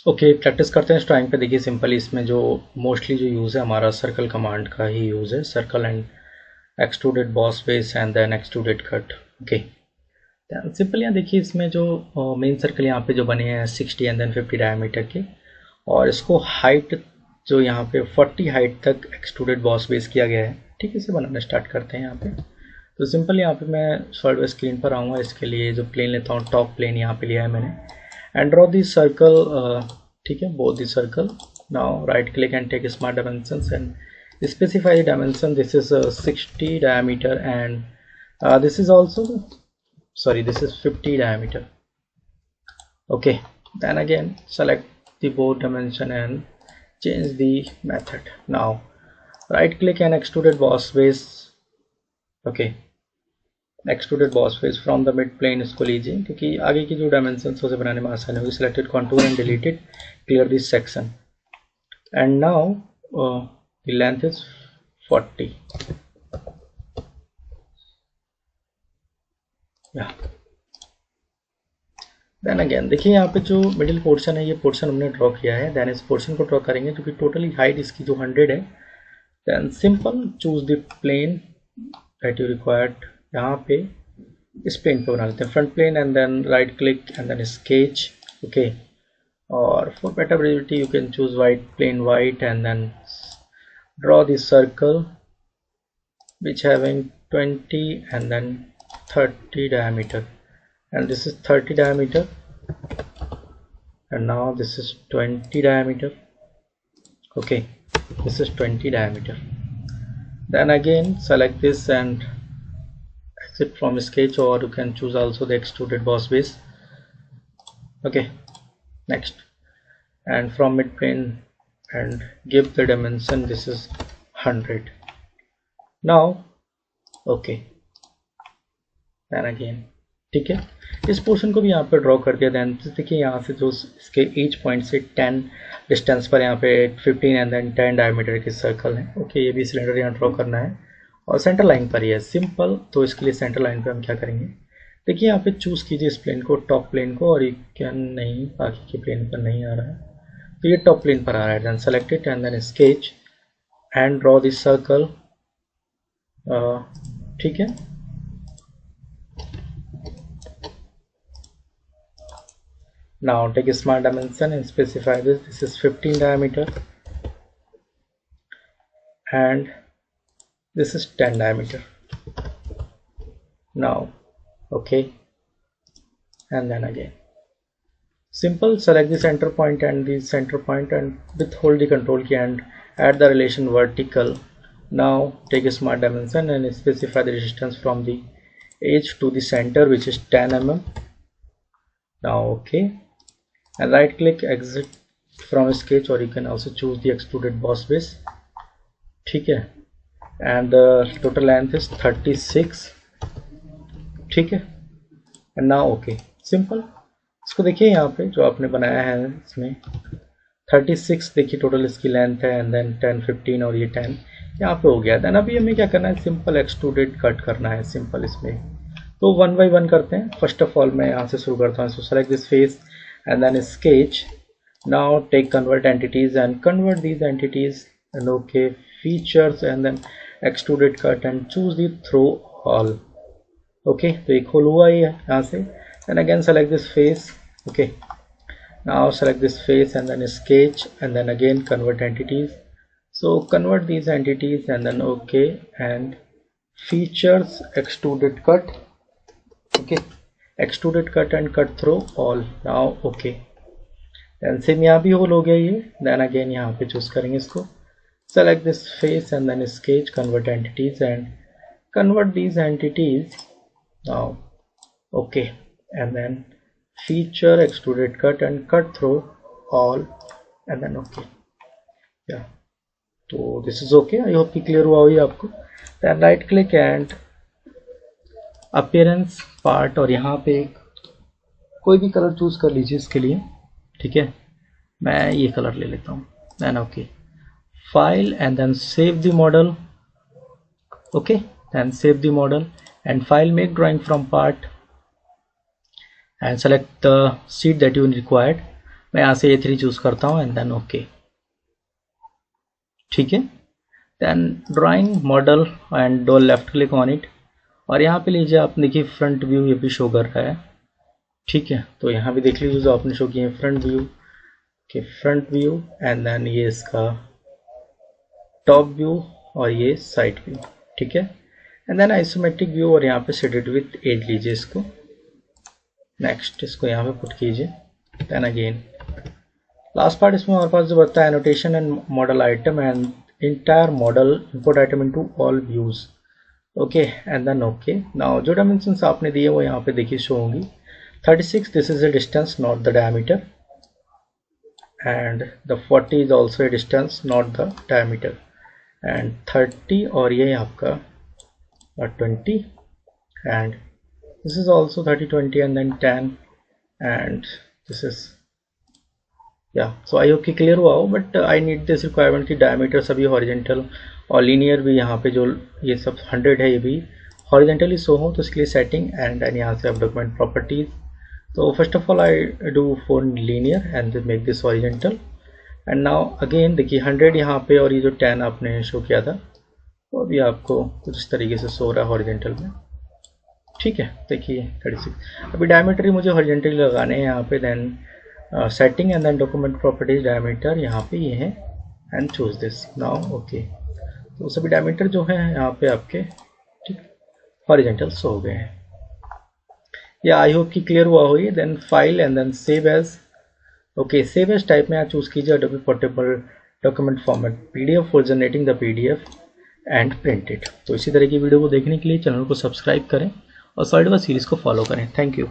Okay practice करते हैं इस ड्राइंग पे। देखिए सिंपली इसमें जो मोस्टली जो यूज़ है हमारा सर्कल कमांड का ही यूज़ है, circle and extruded boss base and then extruded cut. Okay simple यहाँ देखिए इसमें जो मेन सर्कल यहाँ पे जो बने हैं 60 एंड देन 50 डायमीटर के, और इसको हाइट जो यहाँ पे 40 हाइट तक एक्सट्रूडेड बॉस बेस किया गया है। ठीक है, इसे बनाना स्टार्ट करते हैं यहाँ पे। तो सिंपल यहाँ पे मैं सॉलिडवर्क स्क्रीन पर आऊँगा। इसके लिए जो प्लेन लेता हूँ, टॉप प्लेन यहाँ पे लिया है मैंने, एंड ड्रॉ दिस सर्कल। ठीक है, both the circle. Now right click and take smart dimensions and specify the dimension. This is 60 diameter and this is also, sorry, this is 50 diameter. Okay, then again select the both dimension and change the method. Now right click and extruded boss base. Okay, extruded boss face from the mid plane इसको लीजिए, क्योंकि आगे की जो dimension उसे बनाने में आसानी होगी। Selected contour and deleted, clear this section and now the length is 40। Then अगेन देखिए यहाँ पे जो मिडिल पोर्शन है, ये पोर्शन हमने ड्रॉ किया है। देन इस पोर्शन को ड्रॉ करेंगे क्योंकि टोटली हाइट इसकी जो 100 है। Then simple choose the plane that you required. यहाँ पे इस प्लेन पे बना लेते हैं, front plane, and then right click and then sketch. Okay, और for better visibility you can choose white, plane white, and then draw this circle which having 20 and then 30 diameter, and this is 30 diameter, and now this is 20 diameter. Okay, this is 20 diameter. Then again select this and exit from sketch, or you can choose also the extruded boss base. Okay, next, and from mid plane and give the dimension, this is 100. Now okay, then again ठीक है, इस portion को भी यहाँ पे draw कर दिया। Then देखिए यहाँ से जो इसके एज पॉइंट से 10 डिस्टेंस पर यहाँ पे 15 एंड देन 10 डायमीटर की सर्कल है। ओके, ये भी सिलेंडर यहाँ ड्रॉ करना है और सेंटर लाइन पर ही है, सिंपल। तो इसके लिए सेंटर लाइन पे हम क्या करेंगे, देखिए यहाँ पे चूज कीजिए इस प्लेन को, टॉप प्लेन को, और ये क्या नहीं, बाकी के प्लेन पर नहीं आ रहा है, तो ये टॉप प्लेन पर आ रहा है। Then select it and then sketch and draw this circle. ठीक है, now take a smart dimension and specify this. This is 15 diameter and this is 10 diameter. Now okay, and then again simple select the center point and the center point and withhold the control key and add the relation vertical. Now take a smart dimension and specify the distance from the edge to the center, which is 10 mm. Now okay, and right click, exit from sketch, or you can also choose the extruded boss base. ठीक है, and total length is 36. ठीक है, and now okay, simple। इसको देखिए यहाँ पे जो आपने बनाया है इसमें 36 देखिए टोटल इसकी लेंथ है, एंड देन 10, 15 और ये 10 यहाँ पे हो गया। देन अभी हमें क्या करना है, सिंपल एक्सट्रूडेड कट करना है, सिंपल इसमें। तो 1 by 1 करते हैं। फर्स्ट ऑफ ऑल मैं यहाँ से शुरू करता हूँ। सो select this face and then sketch. Now take convert entities and convert these entities, and okay, features and then extruded cut and choose the throw all. Okay, तो एक होल हुआ ही है यहाँ से। then again select this face. Okay, now select this face and then sketch and then again convert entities. So convert these entities and then okay, and features, extruded cut. Okay, extruded cut and cut through all. Now okay, then same यहाँ भी whole हो गया ये। then again यहाँ पे choose करेंगे इसको, select this face and then sketch, convert entities and convert these entities. Now okay, and then feature, extruded cut and cut through all, and then okay, yeah, तो this is okay। I hope कि clear हुआ होगी आपको। then right click and appearance part, और यहाँ पे कोई भी कलर चूज कर लीजिए इसके लिए। ठीक है, मैं ये कलर ले लेता हूँ। Then okay, file and then save the model. Okay, then save the model and file, make drawing from part and select the sheet that you required. मैं यहाँ से A3 चूज करता हूँ एंड देन ओके। ठीक है, then drawing model and do left click on it, और यहाँ पे लीजिए आप देखिए फ्रंट व्यू ये भी शो कर रहा है। ठीक है, तो यहाँ भी देख लीजिए जो आपने शो किए फ्रंट व्यू के फ्रंट व्यू एंड देन ये इसका टॉप व्यू और ये साइड व्यू। ठीक है, एंड देन आइसोमेट्रिक व्यू, और यहाँ पे शेडेड विथ 8 लीजिए इसको। नेक्स्ट इसको यहाँ पे पुट कीजिए, देन अगेन लास्ट पार्ट इसमें हमारे पास जो बता है annotation and model item and entire model import item into all views. Okay and then okay. Now जो डायमेंशंस आपने दिए वो यहाँ पे देखिए शो होंगी। 36 this is a distance not the diameter, and the 40 is also a distance not the diameter, and 30 और ये आपका 20 and this is also 30 20 and then 10 and this is so I hope कि क्लियर हुआ हो, but I need this requirement की diameter सभी horizontal और linear भी यहाँ पे जो ये सब 100 है ये भी हॉरिजेंटली शो हो, तो इसके लिए सेटिंग एंड यहाँ से आप डॉक्यूमेंट प्रॉपर्टीज। तो first of all I do for linear and make this horizontal and now again देखिए 100 यहाँ पे और ये जो 10 आपने शो किया था वो अभी आपको कुछ इस तरीके से शो रहा है हॉरिजेंटल में। ठीक है, देखिए 36 अभी डायमीटर ही मुझे हॉरिजेंटली लगाने हैं यहाँ पे, then setting and then document properties diameter यहाँ पे ये है and choose this now okay. तो सभी डायमीटर जो है यहाँ पे आपके ठीक हॉरिजेंटल शो हो गए हैं। या आई होप कि क्लियर हुआ हो ये। Then file and then save as. Okay, save as type में आप चूज कीजिए Adobe portable document format PDF for generating the PDF and print it. तो इसी तरह की वीडियो को देखने के लिए चैनल को सब्सक्राइब करें और सॉलिडवर्क्स सीरीज को फॉलो करें। Thank you.